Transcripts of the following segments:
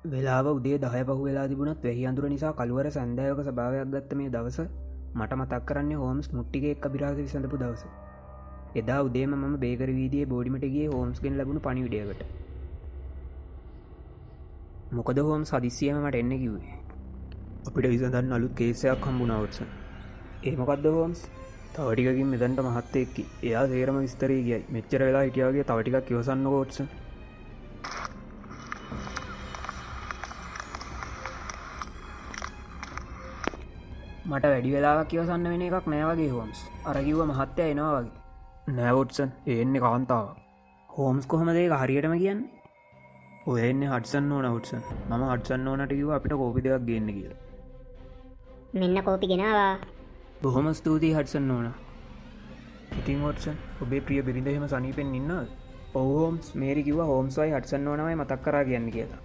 වෙලාව උදේ 10 පහු වෙලා තිබුණත් වැහි අඳුර නිසා කළුවර සන්ධායක ස්වභාවයක් ගත්ත මේ දවස මට මතක් කරන්නේ හෝම්ස් මුට්ටිගේ අභිරහස විසඳපු දවස. එදා උදේම මම බේකරි වීදියේ බෝඩිමට ගියේ හෝම්ස්ගෙන් ලැබුණු පණිවිඩයකට. මොකද හෝම්ස් හදිස්සියම මට එන්න කිව්වේ. අපිට විසඳන්න අලුත් කේසයක් හම්බුණා වොට්සන්. ඒ මොකද්ද හෝම්ස්? තව ටිකකින් මෙතනට මහත්තයෙක් එයා සේරම විස්තරේ කියයි. මෙච්චර වෙලා හිටියා වගේ තව ටිකක් ඉවසන්නකෝ වොට්සන්. මට වැඩි වෙලාවක් ඉවසන්න වෙන එකක් නෑ වගේ හෝම්ස්. අර කිව්ව මහත්තයා එනවා වගේ. නෑ වොට්සන්, ඒ එන්නේ කාන්තාව. හෝම්ස් කොහමද ඒක හරියටම කියන්නේ? ඔය එන්නේ හඩ්සන් ඕන වොට්සන්. මම හඩ්සන් ඕනට කිව්වා අපිට කෝපි දෙකක් ගේන්න කියලා. මෙන්න කෝපි ගෙනාවා. බොහොම ස්තුතියි හඩ්සන් ඕන. ඉතින් වොට්සන්, ඔබේ ප්‍රිය බිරිඳ එහෙම සනීපෙන් ඉන්නවද? ඔව් හෝම්ස්, මේරි කිව්වා හෝම්ස්වයි හඩ්සන් ඕනමයි මතක් කරා කියන්නේ කියලා.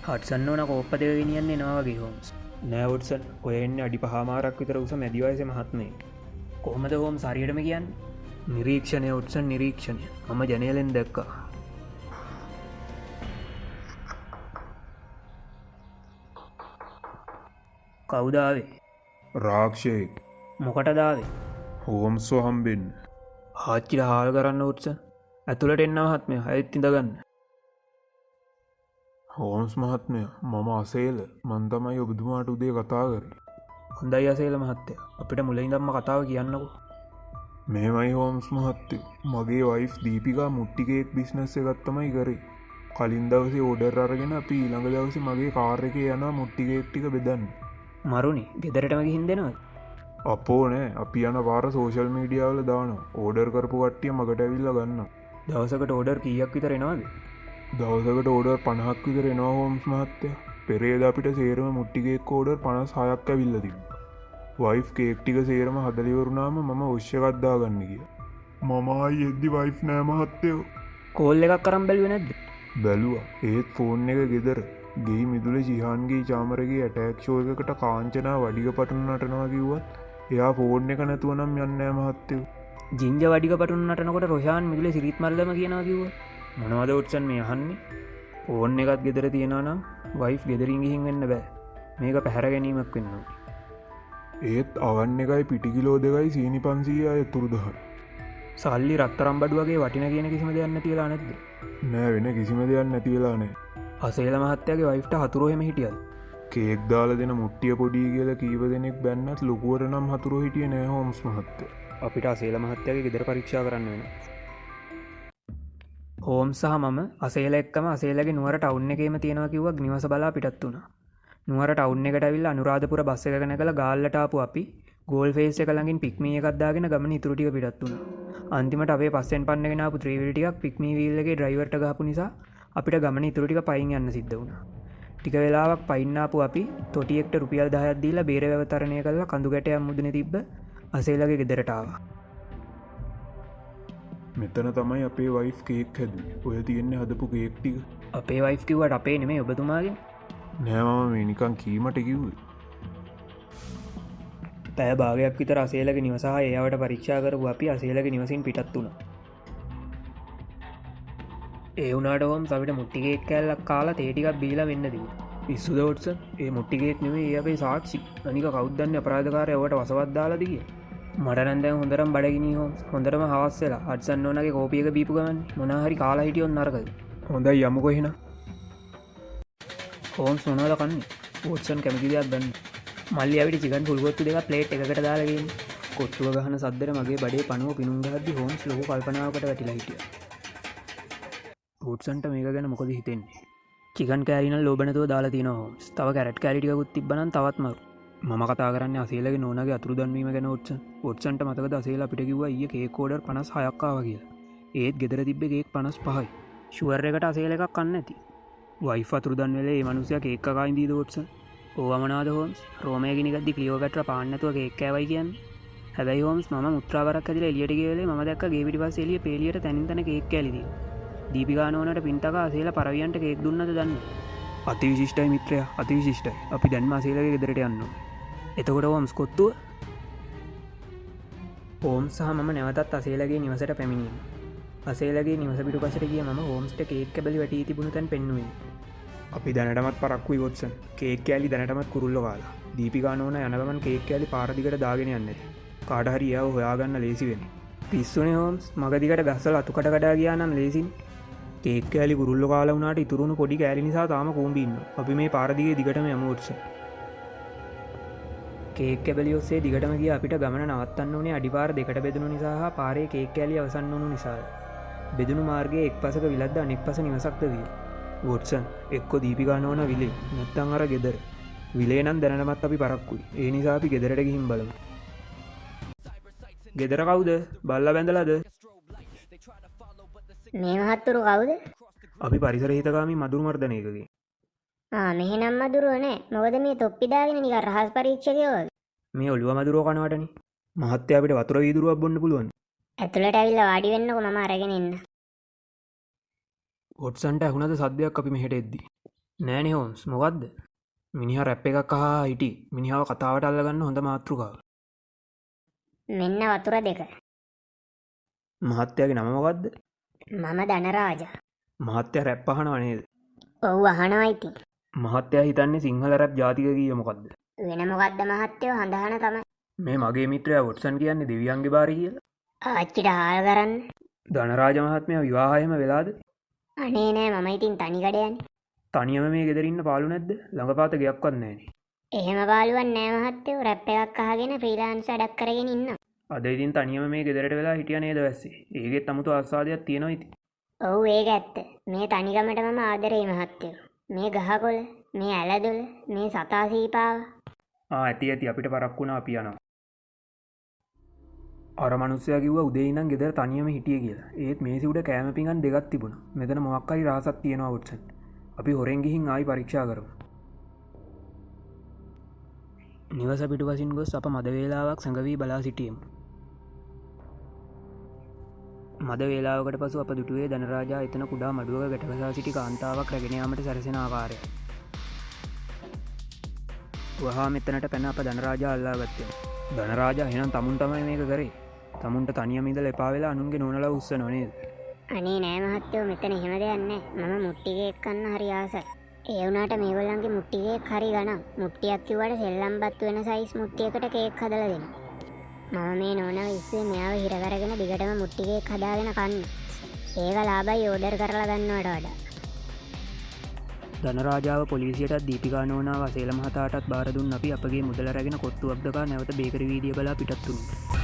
හට්සන්න ඕන කෝප්ප දෙක ගෙනියන්න එනවා වගේ හෝම්ස්. නෑ වොට්සන්, ඔය එන්නේ අඩි 5මාරක් විතර උස මැදි වයසේ මහත්මයෙක්. කොහොමද හෝම්ස් හරියටම කියන්නේ? නිරීක්ෂණය වොට්සන්, නිරීක්ෂණය. මම ජනේලෙන් දැක්කා. කවුද ආවේ? රාක්ෂයෙක්. මොකටද ආවේ? හෝම්ස්ව හම්බෙන්න. ආච්චිලා හාල් කරන්න වොට්සන්. ඇතුළට එන්න මහත්මයා, හයත් ඉඳගන්න. හෝම්ස් මහත්මය, මම අසේල. මන් තමයි ඔබතුමාට උදේ කතා කරේ. හොඳයි අසේල මහත්තයා, අපිට මුලින්දම්ම කතාව කියන්නකෝ. මෙහෙමයි හෝම්ස් මහත්තයෝ, මගේ වයිෆ් දීපිකා මුට්ටිකේක් බිස්නස් එකක් තමයි කරේ. කලින් දවසේ ඕඩර් අරගෙන අපි ඊළඟ දවසේ මගේ කාර් එකේ යනවා මුට්ටිකේක් ටික බෙදන්න. මරුනි, ගෙදරටම ගිහින් දෙනවද? අපෝ නෑ, අපි යන පාර සෝෂල් මීඩියා වල දානවා. ඕඩර් කරපු කට්ටිය මගට ඇවිල්ලා ගන්නවා. දවසකට ඕඩර් කීයක් විතර එනවද? දවසකට ඕඩර් 50ක් විතර එනවා හෝම්ස් මහත්තයා. පෙරේද අපිට සේරම මුට්ටිකේක් ඕඩර් 56ක් ඇවිල්ලා තිබුණා. වයිෆ් කේක් ටික සේරම හදලා ඉවරුනාම මම උෂ් එකක් දාගන්න ගියා. මම ආයි එද්දි වයිෆ් නෑ මහත්තයෝ. කෝල් එකක් අරන් බැලුවේ නැද්ද? බැලුවා. ඒත් ෆෝන් එක ගෙදර. ගෙයි මිදුලේ ජිහාන්ගේ චාමරගේ ඇටැක් ෂෝ එකකට කාංචනා වඩික පටුන නටනවා කිව්වත් එයා ෆෝන් එක නැතුව නම් යන්නේ නෑ මහත්තයෝ. ජිංජ වඩික පටුන නටනකොට රොෂාන් මිදුලේ සිරිත් මල්ලම කියනවා කිව්වා. මොනවද වොට්සන් මේ අහන්නේ? ෆෝන් එකත් ගෙදර තියෙනවා නම් වයිෆ් ගෙදරින් ගිහින් වෙන්න බෑ. මේක පැහැර ගැනීමක් වෙන්න ඕනේ. ඒත් අවන් එකයි පිටිකිලෝ 2යි සීනි 500 අය තුරුදහර. සල්ලි රත්තරන් බඩු වගේ වටින කියන කිසිම දෙයක් නැතිලා නැද්ද? නෑ, වෙන කිසිම දෙයක් නැති වෙලා නෑ. අසේල මහත්තයාගේ වයිෆ්ට හතුරු එහෙම හිටියද? කේක් දාලා දෙන මුට්ටිය පොඩි කියලා කීව දෙනෙක් බැන්නත් ලොකුවට නම් හතුරු හිටියේ නෑ හෝම්ස් මහත්තයා. අපිට අසේල මහත්තයාගේ ගෙදර පරීක්ෂා කරන්න වෙනවා. හෝම්ස් සහ මම අසේල එක්කම අසේලගේ නුවර ටවුන් එකේම තියෙනවා කිව්වා නිවස බලා පිටත් වුණා. නුවර ටවුන් එකට ඇවිල්ලා අනුරාධපුර බස් එකක නැගලා ගාල්ලට ආපු අපි ගෝල් ෆේස් එක ළඟින් පික්මී එකක් දාගෙන ගමන ඉතුරු ටික පිටත් වුණා. අන්තිමට අපේ පස්සෙන් පන්නගෙන ආපු ත්‍රිවිල් ටිකක් පික්මී වීල් එකේ ඩ්‍රයිවර්ට ගහපු නිසා අපිට ගමන ඉතුරු ටික පයින් යන්න සිද්ධ වුණා. ටික වෙලාවක් පයින් ආපු අපි තොටියෙක්ට රුපියල් 10ක් දීලා බේර වැවතරණය කරලා කඳු ගැටයක් මුදුනේ තිබ්බ අසේලගේ ගෙදරට ආවා. මෙතන තමයි අපේ වයිෆ් කේක් හැදුවේ. ඔය තියෙන්නේ හදපු කේක් ටික. අපේ වයිෆ් කිව්වට අපේ නෙමෙයි ඔබතුමාගේ. නෑ, මම මේ නිකන් කීමට කිව්වේ. පැය භාගයක් විතර අසේලගේ නිවස හා එයාවට පරීක්ෂා කරපු අපි අසේලගේ නිවසින් පිටත් වුණා. ඒ වුණාට හෝම්ස් අපිට මුට්ටි කේක් කෑල්ලක් කාලා තේ ටිකක් බීලා වෙන්න දිව්වා. පිස්සුද වොට්සන්? ඒ මුට්ටි කේක් නෙමෙයි, ඒ අපේ සාක්ෂි. අනික කවුද දන්නේ අපරාධකාරයා ඔයාට වසවත් දාලාද කියලා? මට නම් දැන් හොඳටම බඩගිනි හෝම්ස්. හොඳටම හවස් වෙලා හඩ්සන් ඕනගේ කෝපි එක බීපු ගමන් මොනවා හරි කාලා හිටියොත් නරකද? හොඳයි යමුකෝ එහෙනම්. හෝම්ස් මොනවද කන්නේ? වොට්සන් කැමති දෙයක් ගන්න. මල්ලි අපිට චිකන් ෆුල් කොත්තු දෙකක් ප්ලේට් එකකට දාලා ගේන්න. කොත්තුව ගහන සද්දෙට මගේ බඩේ පණුව පිනුම් ගහද්දි හෝම්ස් ලොකු කල්පනාවකට වැටිලා හිටියා. වොට්සන්ට මේක ගැන මොකද හිතෙන්නේ? චිකන් කෑලි නම් ලෝබනතෝ දාලා තියෙනවා හෝම්ස්. තව කැරට් කෑලි ටිකකුත් තිබ්බනම් තවත් මරු. මම කතා කරන්නේ අසේලගේ නෝනාගේ අතුරු දැන්වීම ගැන වොට්සන්. වොට්සන්ට මතකද අසේල අපිට කිව්වා ඊයේ කේක් ඕඩර් 56ක් ආවා කියලා. ඒත් ගෙදර තිබ්බේ කේක් 55යි. ෂුවර් එකට අසේල එකක් කන්න ඇති. වයිෆ් අතුරු දැන් වෙලේ මේ මිනිස්සයා කේක් කකා ඉඳීද වොට්සන්? ඕවා මොනවාද හෝම්ස්? රෝමයේ ගිනිගද්දි ක්ලියෝපැට්‍රා පාන්න නැතුව කේක් කෑවයි කියන්නේ. හැබැයි හෝම්ස් මම මුත්‍රාවරක් ඇදලා එළියට ගිය වෙලේ මම දැක්ක ගේ පිටිපස්සේ එළිය පේලියට තනින් තන කේක් කෑලි තියෙනවා. දීපිකා නෝනට පින්තකා අසේල පරවියන්ට කේක් දුන්නද දන්නේ? අතිවිශිෂ්ටයි මිත්‍රයා, අතිවිශිෂ්ටයි. අපි දැන්ම අසේලගේ ගෙදරට යන්න ඕනේ. එතකොට හෝම්ස් කොත්තුව? හෝම්ස් සහ මම නැවතත් අසේලගේ නිවසට පැමිණියමු. අසේලගේ නිවස පිටු පසට ගිය ම හෝම්ස්ට කේක් කැබලි වැටී තිබුණු තැන් පෙන්නුවේ. අපි දැනටමත් පරක්කු ඉවොත්සන් කේක් කෑලි දැනටමත් කුරුල්ල කාලා දීපිකානෝන යනගමන් කේක් කෑලි පාරදිකට දාගෙන යන්නද කාඩහරි යාව හොයාගන්න ලේසිවෙන පිස්සුනේ හෝම්ස් මගදිකට ගස්සල අතුකට කඩා ගියා නම් ලේසින් කේක් කෑලි කුරුල්ල කාලා වුණාට ඉතුරුණු පොඩි කෑලි නිසා තාම කූම්බින්න අපි මේ පාරදිගේ දිගටම යමුවොත්ස කේක් කැබලි ඔස්සේ දිගටම ගිය අපිට ගමන නවත්තන්න ඕනේ අඩිපාර දෙකට බෙදුණු නිසා පාරේ කේක් කෑලි අවසන් වුණු නිසා බෙදුණු මාර්ගයේ එක් පසක විලද්ද අනෙක් පස නිවසක්ද විය වොට්සන් එක්කො දීපිකානෝන විලේ නැත්තං අර ගෙදර විලේ නම් දැනටමත් අපි පරක්කුයි ඒ නිසා අපි ගෙදරට ගිහින් බලමු ගෙදර කවුද බල්ල බැඳලාද මේ මහත්තුරු කවුද? අපි පරිසර හිතකාමී මදුරු මර්ධනයකගේ මෙහෙනම් මදුරුව නෑ. මොකද මේ තොප්පි දාගෙන නිකන් රහස් පරීක්ෂකයෝ වගේ. මේ ඔළුව මදුරුව කනවටනේ මහත්තයා අපිට වතුර වීදුරුවක් බොන්න පුළුවන් ඇතුළට ඇවිල්ලා වාඩි වෙන්නකො මම අරගෙන එන්න. ඔට්සන්ට ඇහුණද සද්‍යයක් අපි මෙහෙට එද්දි නෑනේ හෝම්ස් මොකක්ද මිනිහා රැප් එකක් අහා හිටි මිනිහාව කතාවට අල්ලගන්න හොඳ මාතෘකාව මෙන්න වතුර දෙක. මහත්තයාගේ නම මොකක්ද මම ධනරාජා. මහත්තයා රැප් අහනව නේද ඔව් අහනවා ඉතින්. මහත්තයා හිතන්නේ සිංහල රැප් ජාතික ගීය මොකක්ද වෙන මොකද්ද මහත්තයෝ හඳහන තමයි. මේ මගේ මිත්‍රයා වොට්සන් කියන්නේ දෙවියන්ගේ බාරි කියලා ආච්චිට හාල් කරන්න. ධනරාජ මහත්මයා විවාහයම වෙලාද අනේ නෑ මම ඉතින් තනි කඩයන්නේ. තනියම මේ ගෙදරින්න පාලු නැද්ද ළඟපාත ගයක්වත් නෑනේ එහෙම පාළුවක් නෑ මහත්තයෝ. රැප් එකක් අහගෙන ෆ්‍රීලාන්ස් වැඩක් කරගෙන ඉන්නවා. අද ඉතින් තනියම මේ ගෙදරට වෙලා හිටිය නේද වැස්සේ ඒගෙත් අමුතු ආස්වාදයක් තියෙනවා ඉතින් ඔව් ඒක ඇත්ත. මේ තනිකමට මම ආදරේ මහත්තයෝ. මේ ගහකොළ, මේ ඇලදොල, මේ සතා සීපාව. ඇති ඇති අපිට පරක් වුණා අපි යනවා අර මනුස්සයා කිව්වා උදේ ඉඳන් ගෙදර තනියම හිටියේ කියලා. ඒත් මේසෙ උඩ කෑම පිඟන් දෙකක් තිබුණා. මෙතන මොකක් හරි රහසක් තියෙනවා වොට්සන්. අපි හොරෙන් ගිහින් ආයි පරීක්ෂා කරමු. නිවස පිටුපසින් ගොස් අප මද වේලාවක් සැඟවී බලා සිටියෙමු. මද වේලාවකට පසු අප දුටුවේ ධනරාජා එතන කුඩා මඩුවක ගැටගසා සිටි කාන්තාවක් රැගෙන යාමට සැරසෙන ආකාරය. වහා මෙතනට පැන අප ධනරාජා අල්ලා ගත්තෙමු. ධනරාජා එහෙනම් තමුන් තමයි මේක කරේ. තමුන්ට තනියම ඉඳලා එපා වෙලා අනුන්ගේ නෝනලා උස්සනව නේද? අනේ නෑ මහත්තයෝ මෙතන එහෙම දෙයක් නෑ. මම මුට්ටි කේක් කන්න හරි ආසයි. ඒ වුණාට මේගොල්ලන්ගේ මුට්ටි කේක් හරි ගණන්. මුට්ටියක් කිව්වට සෙල්ලම්පත් වෙන සයිස් මුට්ටියකට කේක් හදලා දෙන්න. මම මේ නෝනව ඉස්සේ මෙයාව හිර කරගෙන දිගටම මුට්ටි කේක් හදාගෙන කන්න. ඒක ලාභයි ඕඩර් කරලා ගන්නවට වඩා. ධනරාජාව පොලිසියටත් දීපිකා නෝනාව සේල මහතාටත් බාර දුන්න අපි අපගේ මුදල රැගෙන කොත්තුවක් දකා නැවත බේකරි වීදිය බලා පිටත් වුණා.